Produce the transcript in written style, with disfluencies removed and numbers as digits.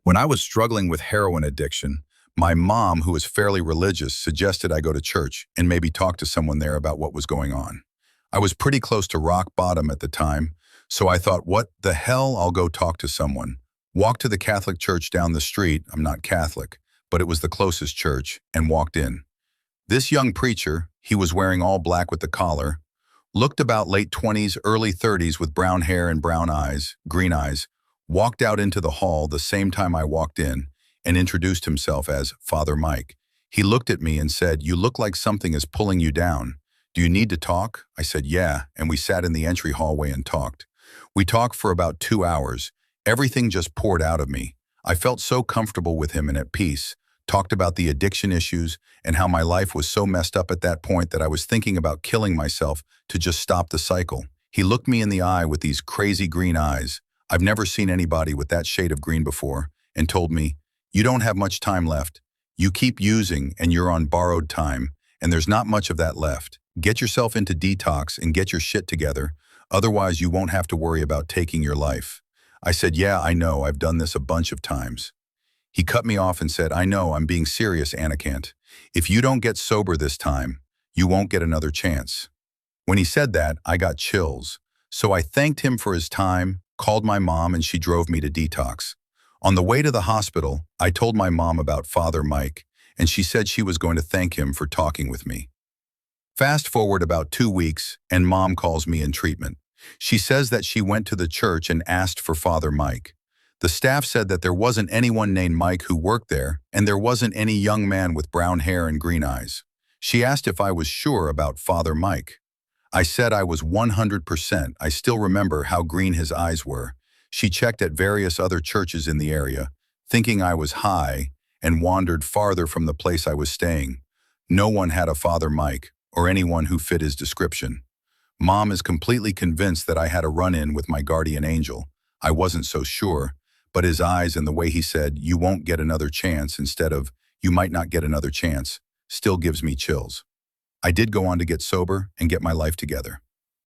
When I was struggling with heroin addiction, my mom, who was fairly religious, suggested I go to church and maybe talk to someone there about what was going on. I was pretty close to rock bottom at the time, so I thought, what the hell, I'll go talk to someone. Walked to the Catholic church down the street. I'm not Catholic, but it was the closest church, and walked in. This young preacher, he was wearing all black with the collar, looked about late 20s, early 30s with brown hair and brown eyes, green eyes, walked out into the hall the same time I walked in and introduced himself as Father Mike. He looked at me and said, "You look like something is pulling you down. Do you need to talk?" I said, "Yeah," and we sat in the entry hallway and talked. We talked for about 2 hours. Everything just poured out of me. I felt so comfortable with him and at peace, talked about the addiction issues and how my life was so messed up at that point that I was thinking about killing myself to just stop the cycle. He looked me in the eye with these crazy green eyes. I've never seen anybody with that shade of green before, and told me, "You don't have much time left. You keep using and you're on borrowed time, and there's not much of that left. Get yourself into detox and get your shit together. Otherwise, you won't have to worry about taking your life." I said, "Yeah, I know. I've done this a bunch of times." He cut me off and said, "I know, I'm being serious, Anakant. If you don't get sober this time, you won't get another chance." When he said that, I got chills. So I thanked him for his time, called my mom, and she drove me to detox. On the way to the hospital, I told my mom about Father Mike, and she said she was going to thank him for talking with me. Fast forward about 2 weeks, and Mom calls me in treatment. She says that she went to the church and asked for Father Mike. The staff said that there wasn't anyone named Mike who worked there, and there wasn't any young man with brown hair and green eyes. She asked if I was sure about Father Mike. I said I was 100%. I still remember how green his eyes were. She checked at various other churches in the area, thinking I was high, and wandered farther from the place I was staying. No one had a Father Mike, or anyone who fit his description. Mom is completely convinced that I had a run-in with my guardian angel. I wasn't so sure, but his eyes and the way he said, "You won't get another chance," instead of, "You might not get another chance," still gives me chills. I did go on to get sober and get my life together.